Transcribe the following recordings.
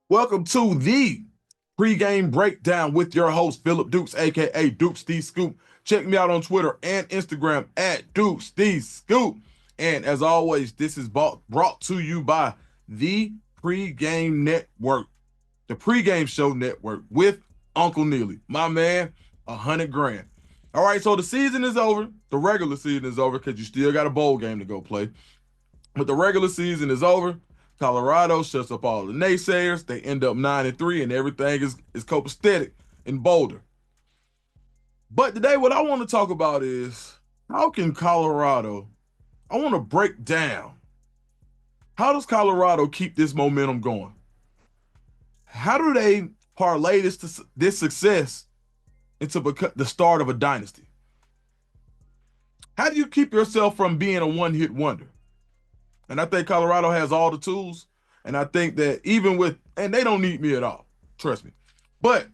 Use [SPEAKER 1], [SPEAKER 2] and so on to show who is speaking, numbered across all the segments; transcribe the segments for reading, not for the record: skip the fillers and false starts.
[SPEAKER 1] Welcome to the pregame breakdown with your host, Phillip Dukes, aka Dukes D Scoop. Check me out on Twitter and Instagram at Dukes D Scoop. And as always, this is brought to you by the Pregame Network, the Pregame Show Network with Uncle Neely, my man, 100 grand. All right, so the season is over. The regular season is over because you still got a bowl game to go play. But the regular season is over. Colorado shuts up all the naysayers. They end up 9-3, and everything is copacetic in Boulder. But today, what I want to talk about is how can Colorado? I want to break down how does Colorado keep this momentum going? How do they parlay this success into the start of a dynasty? How do you keep yourself from being a one-hit wonder? And I think Colorado has all the tools. And I think that and they don't need me at all, trust me. But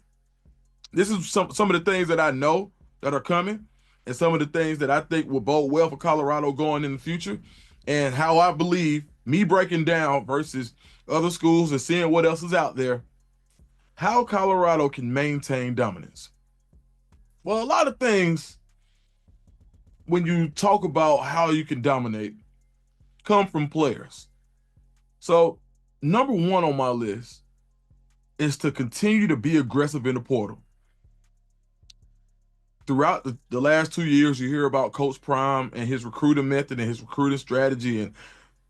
[SPEAKER 1] this is some of the things that I know that are coming and some of the things that I think will bode well for Colorado going in the future and how I believe me breaking down versus other schools and seeing what else is out there, how Colorado can maintain dominance. Well, a lot of things when you talk about how you can dominate come from players. So, number one on my list is to continue to be aggressive in the portal. Throughout the last 2 years, you hear about Coach Prime and his recruiting method and his recruiting strategy, and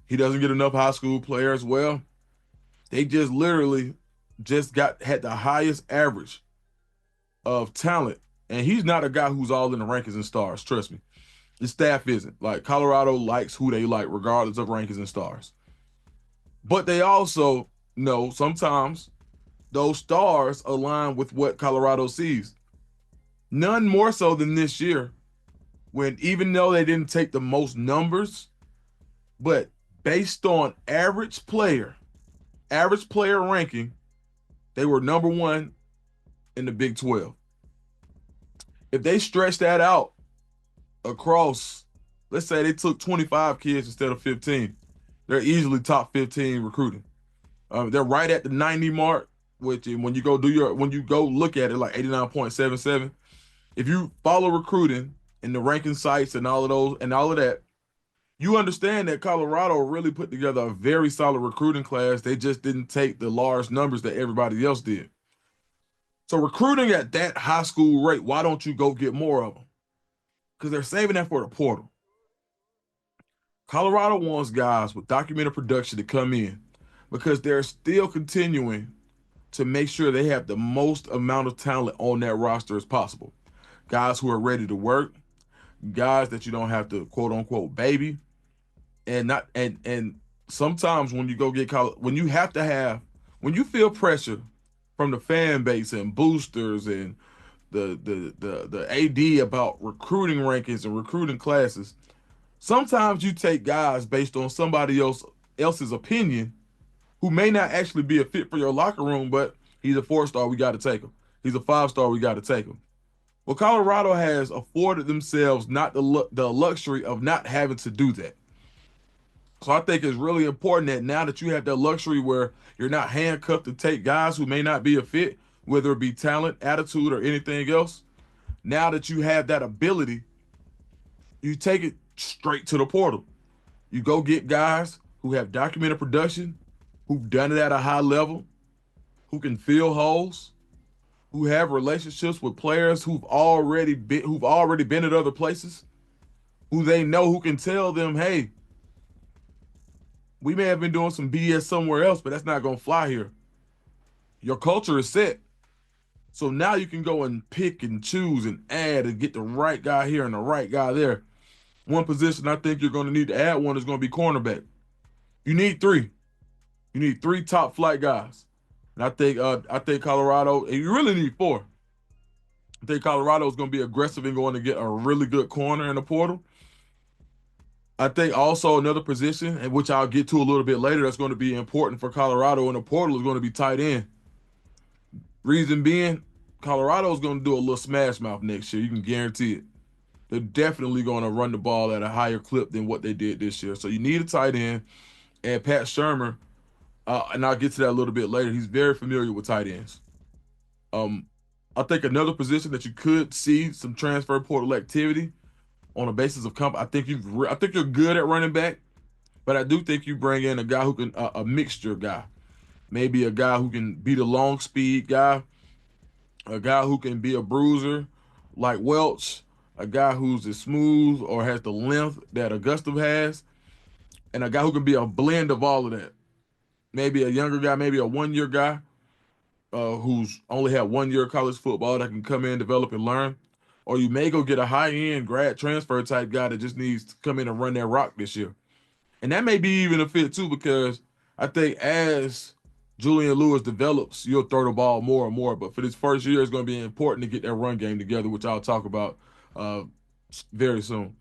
[SPEAKER 1] he doesn't get enough high school players. Well, they just literally had the highest average of talent, and he's not a guy who's all in the rankings and stars. Trust me, the staff isn't. Like Colorado likes who they like, regardless of rankings and stars. But they also know sometimes those stars align with what Colorado sees. None more so than this year, when even though they didn't take the most numbers, but based on average player ranking, they were number one in the Big 12. If they stretch that out across, let's say they took 25 kids instead of 15, they're easily top 15 recruiting. They're right at the 90 mark, which when you go look at it, like 89.77. If you follow recruiting and the ranking sites and all of that, you understand that Colorado really put together a very solid recruiting class. They just didn't take the large numbers that everybody else did. So recruiting at that high school rate, why don't you go get more of them? Because they're saving that for the portal. Colorado wants guys with documented production to come in because they're still continuing to make sure they have the most amount of talent on that roster as possible. Guys who are ready to work, guys that you don't have to quote unquote baby, and not and sometimes when you go get college, when you feel pressure from the fan base and boosters and the AD about recruiting rankings and recruiting classes, sometimes you take guys based on somebody else's opinion who may not actually be a fit for your locker room, but he's a 4-star, we got to take him. He's a 5-star, we got to take him. Well, Colorado has afforded themselves not the luxury of not having to do that. So I think it's really important that now that you have that luxury where you're not handcuffed to take guys who may not be a fit, whether it be talent, attitude, or anything else, now that you have that ability, you take it straight to the portal. You go get guys who have documented production, who've done it at a high level, who can fill holes, who have relationships with players who've already been at other places, who they know who can tell them, hey, we may have been doing some BS somewhere else, but that's not gonna fly here. Your culture is set. So now you can go and pick and choose and add and get the right guy here and the right guy there. One position I think you're going to need to add one is going to be cornerback. You need three. You need three top flight guys. And I think Colorado, and you really need four. I think Colorado is going to be aggressive and going to get a really good corner in the portal. I think also another position, and which I'll get to a little bit later, that's going to be important for Colorado in the portal is going to be tight end. Reason being, Colorado is going to do a little smash mouth next year. You can guarantee it. They're definitely going to run the ball at a higher clip than what they did this year. So you need a tight end. And Pat Shurmur and I'll get to that a little bit later. He's very familiar with tight ends. Um, I think another position that you could see some transfer portal activity on a basis of comp. I think you're good at running back, but I do think you bring in a guy who can a mixture guy, maybe a guy who can be the long speed guy, a guy who can be a bruiser like Welch, a guy who's as smooth or has the length that Augusta has, and a guy who can be a blend of all of that. Maybe a younger guy, maybe a 1 year guy who's only had 1 year of college football that can come in, develop, and learn. Or you may go get a high end grad transfer type guy that just needs to come in and run that rock this year. And that may be even a fit too, because I think as Julian Lewis develops, you'll throw the ball more and more. But for this first year, it's going to be important to get that run game together, which I'll talk about uh, very soon.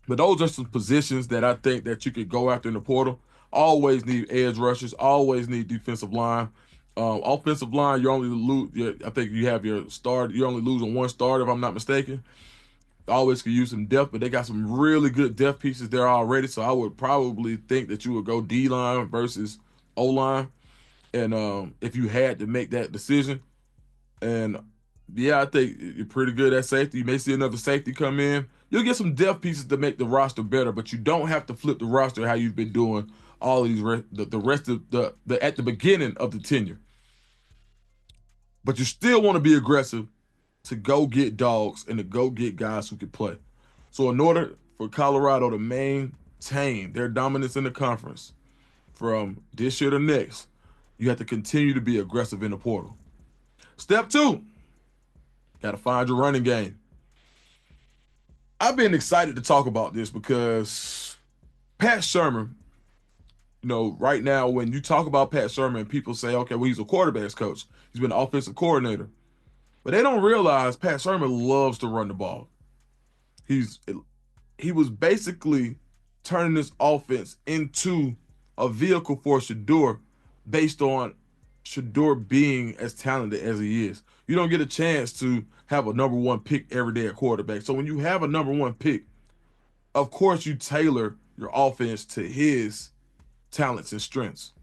[SPEAKER 1] But those are some positions that I think that you could go after in the portal. Always need edge rushers. Always need defensive line. Offensive line, you only lose. I think you have your start. You only lose on one start, if I'm not mistaken. Always could use some depth, but they got some really good depth pieces there already. So I would probably think that you would go D line versus O line, and if you had to make that decision, and yeah, I think you're pretty good at safety. You may see another safety come in. You'll get some depth pieces to make the roster better, but you don't have to flip the roster how you've been doing all of these the rest of the at the beginning of the tenure. But you still want to be aggressive to go get dogs and to go get guys who can play. So in order for Colorado to maintain their dominance in the conference from this year to next, you have to continue to be aggressive in the portal. Step two, got to find your running game. I've been excited to talk about this because Pat Shurmur, right now when you talk about Pat Shurmur, people say, okay, well, he's a quarterback's coach. He's been an offensive coordinator. But they don't realize Pat Shurmur loves to run the ball. He's he was basically turning this offense into a vehicle for Shedeur based on Shedeur being as talented as he is. You don't get a chance to have a number one pick every day at quarterback. So when you have a number one pick, of course you tailor your offense to his talents and strengths.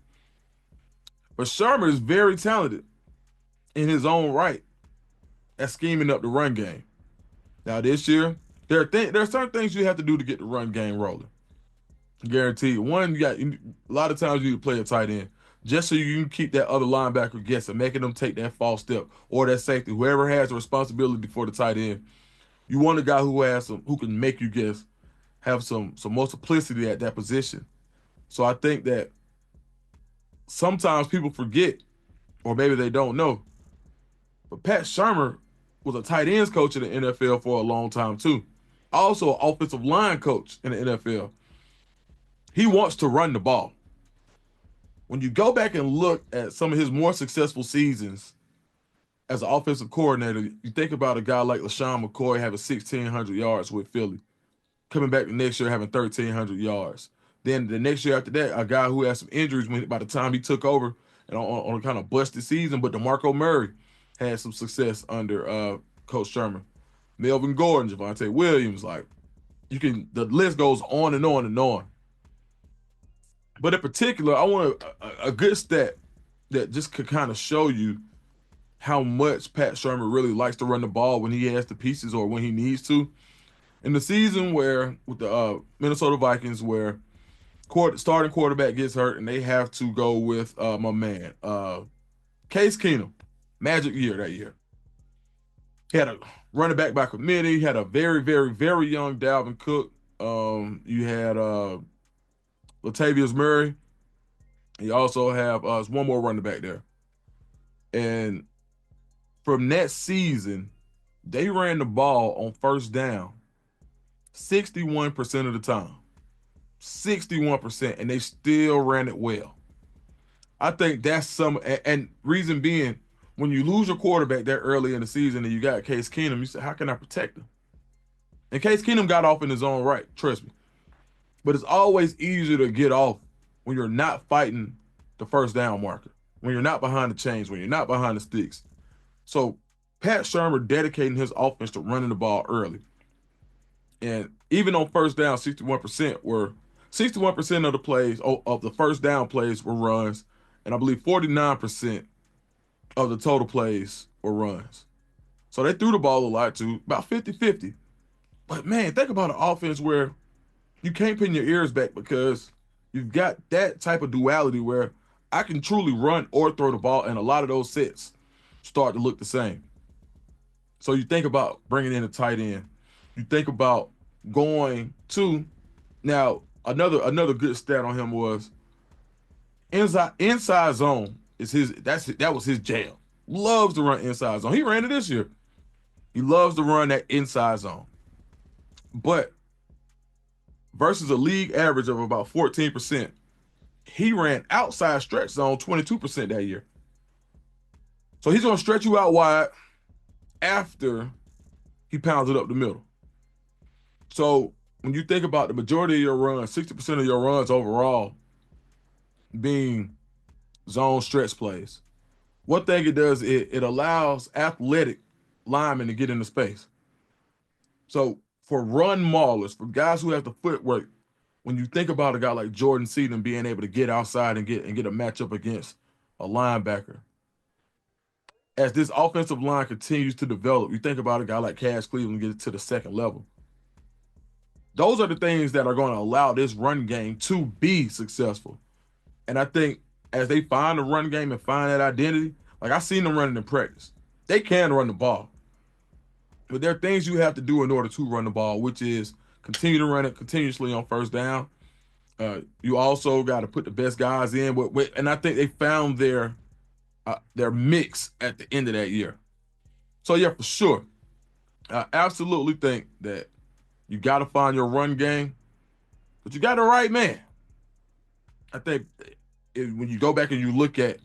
[SPEAKER 1] But Shurmur is very talented in his own right at scheming up the run game. Now this year, there are certain things you have to do to get the run game rolling. Guaranteed. One, a lot of times you need to play a tight end just so you can keep that other linebacker guessing, making them take that false step or that safety. Whoever has the responsibility for the tight end, you want a guy who can make you guess, have some multiplicity at that position. So I think that sometimes people forget, or maybe they don't know, but Pat Shurmur was a tight ends coach in the NFL for a long time too. Also, an offensive line coach in the NFL. He wants to run the ball. When you go back and look at some of his more successful seasons as an offensive coordinator, you think about a guy like LaShawn McCoy having 1,600 yards with Philly, coming back the next year having 1,300 yards. Then the next year after that, a guy who had some injuries by the time he took over and on a kind of busted season, but DeMarco Murray had some success under Coach Shurmur. Melvin Gordon, Javonte Williams, the list goes on and on and on. But in particular, I want a good stat that just could kind of show you how much Pat Shurmur really likes to run the ball when he has the pieces or when he needs to. In the season with the Minnesota Vikings, where starting quarterback gets hurt and they have to go with my man, Case Keenum, magic year that year. He had a running back by committee. He had a very, very, very young Dalvin Cook. You had Latavius Murray. You also have one more running back there. And from that season, they ran the ball on first down 61% of the time. 61%, and they still ran it well. I think that's and reason being, when you lose your quarterback that early in the season and you got Case Keenum, you say, how can I protect him? And Case Keenum got off in his own right, trust me. But it's always easier to get off when you're not fighting the first down marker, when you're not behind the chains, when you're not behind the sticks. So Pat Shurmur dedicating his offense to running the ball early. And even on first down, 61% were 61% of the plays, of the first down plays, were runs, and I believe 49% of the total plays were runs. So they threw the ball a lot too, about 50-50. But man, think about an offense where you can't pin your ears back because you've got that type of duality where I can truly run or throw the ball, and a lot of those sets start to look the same. So you think about bringing in a tight end. You think about going to now another good stat on him was inside zone is that was his jam. Loves to run inside zone. He ran it this year. He loves to run that inside zone. But versus a league average of about 14%, he ran outside stretch zone 22% that year. So he's going to stretch you out wide after he pounds it up the middle. So when you think about the majority of your runs, 60% of your runs overall being zone stretch plays, one thing it does, it allows athletic linemen to get into space. So for run maulers, for guys who have the footwork, when you think about a guy like Jordan Seaton being able to get outside and get a matchup against a linebacker, as this offensive line continues to develop, you think about a guy like Cash Cleveland get to the second level. Those are the things that are going to allow this run game to be successful. And I think as they find the run game and find that identity, like I seen them running in practice, they can run the ball. But there are things you have to do in order to run the ball, which is continue to run it continuously on first down. You also got to put the best guys in, and I think they found their mix at the end of that year. So yeah, for sure, I absolutely think that you got to find your run game, but you got the right man. I think when you go back and you look at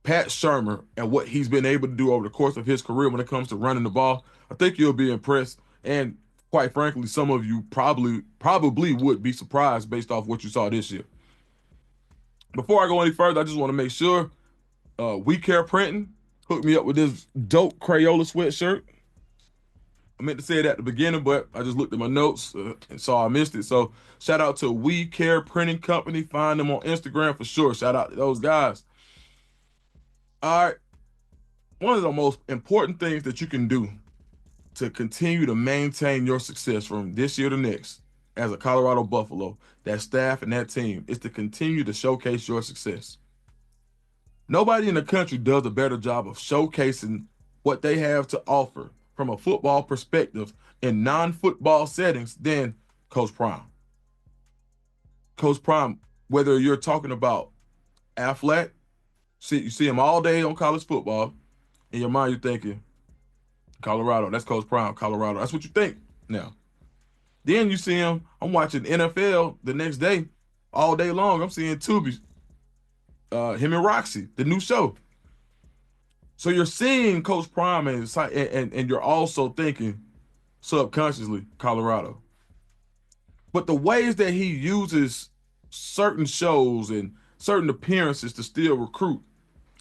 [SPEAKER 1] Pat Shurmur and what he's been able to do over the course of his career when it comes to running the ball, I think you'll be impressed. And quite frankly, some of you probably would be surprised based off what you saw this year. Before I go any further, I just want to make sure We Care Printing hooked me up with this dope Crayola sweatshirt. I meant to say it at the beginning, but I just looked at my notes and saw I missed it. So shout out to We Care Printing Company. Find them on Instagram for sure. Shout out to those guys. All right. One of the most important things that you can do to continue to maintain your success from this year to next as a Colorado Buffalo, that staff and that team, is to continue to showcase your success. Nobody in the country does a better job of showcasing what they have to offer from a football perspective in non-football settings than Coach Prime. Coach Prime, whether you're talking about Aflac, you see him all day on college football, in your mind you're thinking, Colorado, that's Coach Prime, Colorado. That's what you think now. Then you see him, I'm watching NFL the next day, all day long. I'm seeing Tubi, him and Roxy, the new show. So you're seeing Coach Prime and you're also thinking subconsciously Colorado. But the ways that he uses certain shows and certain appearances to still recruit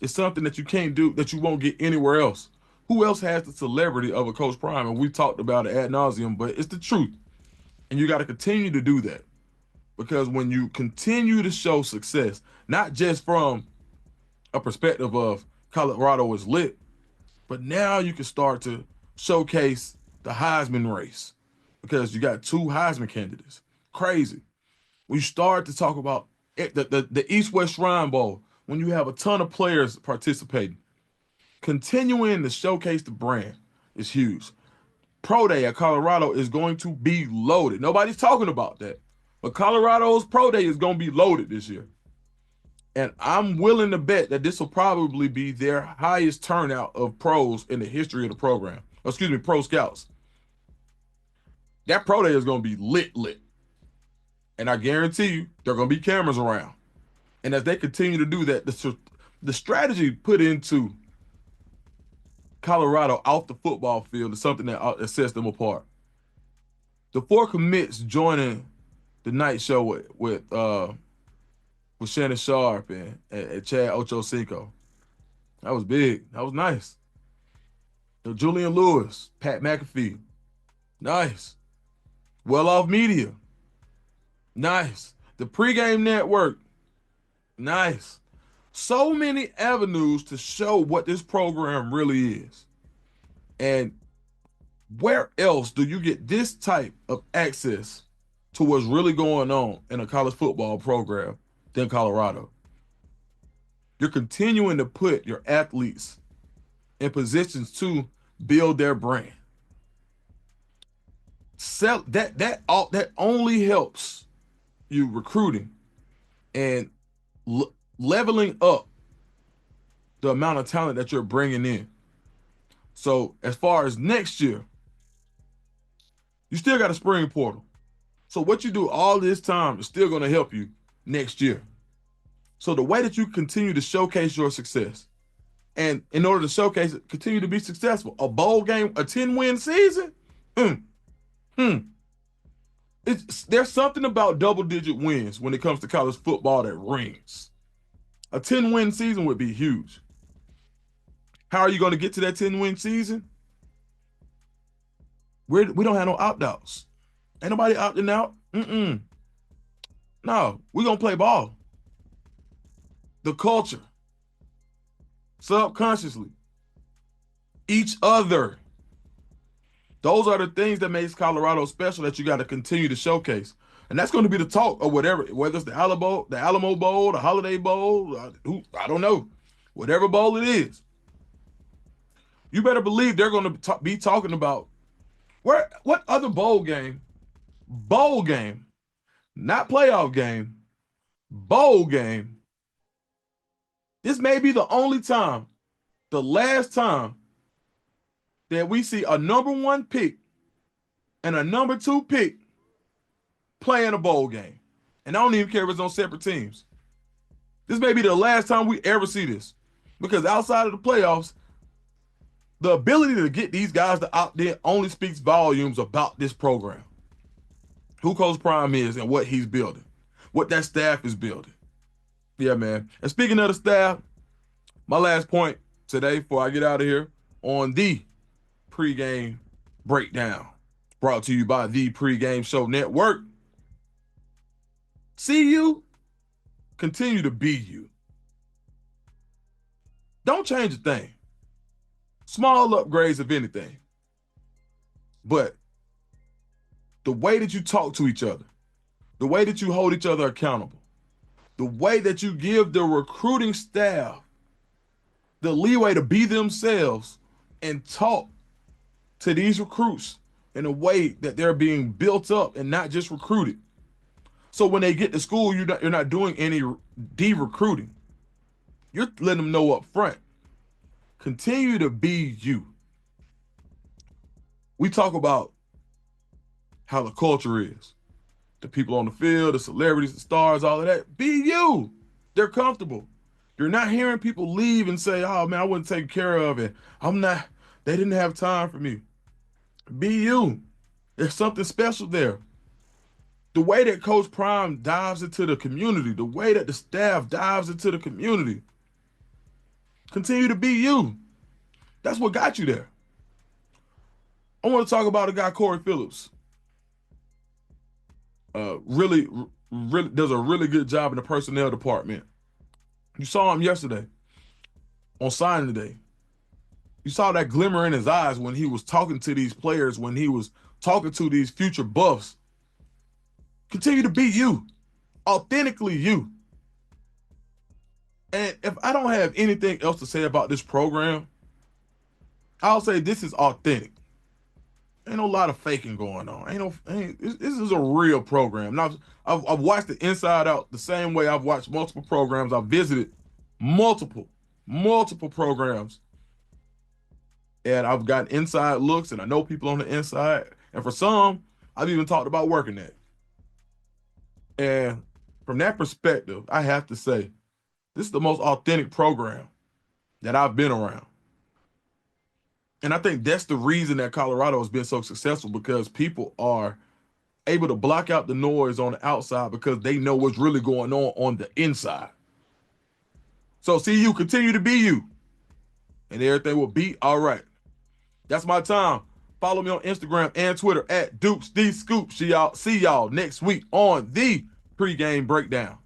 [SPEAKER 1] is something that you can't do, that you won't get anywhere else. Who else has the celebrity of a Coach Prime? And we talked about it ad nauseum, but it's the truth. And you got to continue to do that. Because when you continue to show success, not just from a perspective of Colorado is lit, but now you can start to showcase the Heisman race because you got 2 Heisman candidates. Crazy. When you start to talk about the East-West Shrine Bowl, when you have a ton of players participating, continuing to showcase the brand is huge. Pro Day at Colorado is going to be loaded. Nobody's talking about that. But Colorado's Pro Day is going to be loaded this year. And I'm willing to bet that this will probably be their highest turnout of pros in the history of the program. Excuse me, pro scouts. That Pro Day is going to be lit. And I guarantee you, there are going to be cameras around. And as they continue to do that, the strategy put into Colorado off the football field is something that sets them apart. The 4 commits joining the night show with Shannon Sharp and Chad Ochocinco. That was big. That was nice. Julian Lewis, Pat McAfee. Nice. Well Off Media. Nice. The pregame network. Nice. So many avenues to show what this program really is. And where else do you get this type of access to what's really going on in a college football program than Colorado? You're continuing to put your athletes in positions to build their brand. That only helps you recruiting and leveling up the amount of talent that you're bringing in. So as far as next year, you still got a spring portal. So what you do all this time is still going to help you next year. So the way that you continue to showcase your success, and in order to showcase it, continue to be successful, a bowl game, a 10-win season, there's something about double-digit wins when it comes to college football that rings. A 10-win season would be huge. How are you going to get to that 10-win season? We don't have no opt-outs. Ain't nobody opting out. No, we're going to play ball. The culture. Subconsciously. Each other. Those are the things that makes Colorado special that you got to continue to showcase. And that's going to be the talk of whatever, whether it's the Alamo Bowl, the Holiday Bowl, I don't know. Whatever bowl it is. You better believe they're going to be talking about what other bowl game, not playoff game, bowl game. This may be the only time, the last time that we see a number 1 pick and a number 2 pick playing a bowl game. And I don't even care if it's on separate teams. This may be the last time we ever see this. Because outside of the playoffs, the ability to get these guys to opt in only speaks volumes about this program. Who Coach Prime is and what he's building. What that staff is building. Yeah, man. And speaking of the staff, my last point today before I get out of here on the pregame breakdown brought to you by the Pregame Show Network. See you. Continue to be you. Don't change a thing. Small upgrades, if anything. But the way that you talk to each other, the way that you hold each other accountable, the way that you give the recruiting staff the leeway to be themselves and talk to these recruits in a way that they're being built up and not just recruited. So when they get to school, you're not doing any de-recruiting. You're letting them know up front. Continue to be you. We talk about how the culture is. The people on the field, the celebrities, the stars, all of that. Be you. They're comfortable. You're not hearing people leave and say, oh, man, I wasn't taken care of it. They didn't have time for me. Be you. There's something special there. The way that Coach Prime dives into the community, the way that the staff dives into the community, continue to be you. That's what got you there. I want to talk about a guy, Corey Phillips. Really does a really good job in the personnel department. You saw him yesterday on signing day. You saw that glimmer in his eyes when he was talking to these players, when he was talking to these future buffs. Continue to be you, authentically you. And if I don't have anything else to say about this program, I'll say this is authentic. Ain't no lot of faking going on. This is a real program. Now, I've watched it inside out the same way I've watched multiple programs. I've visited multiple programs. And I've gotten inside looks, and I know people on the inside. And for some, I've even talked about working there. And from that perspective, I have to say, this is the most authentic program that I've been around. And I think that's the reason that Colorado has been so successful, because people are able to block out the noise on the outside because they know what's really going on the inside. So see, you continue to be you, and everything will be all right. That's my time. Follow me on Instagram and Twitter at Dukes D Scoop. See y'all next week on the pregame breakdown.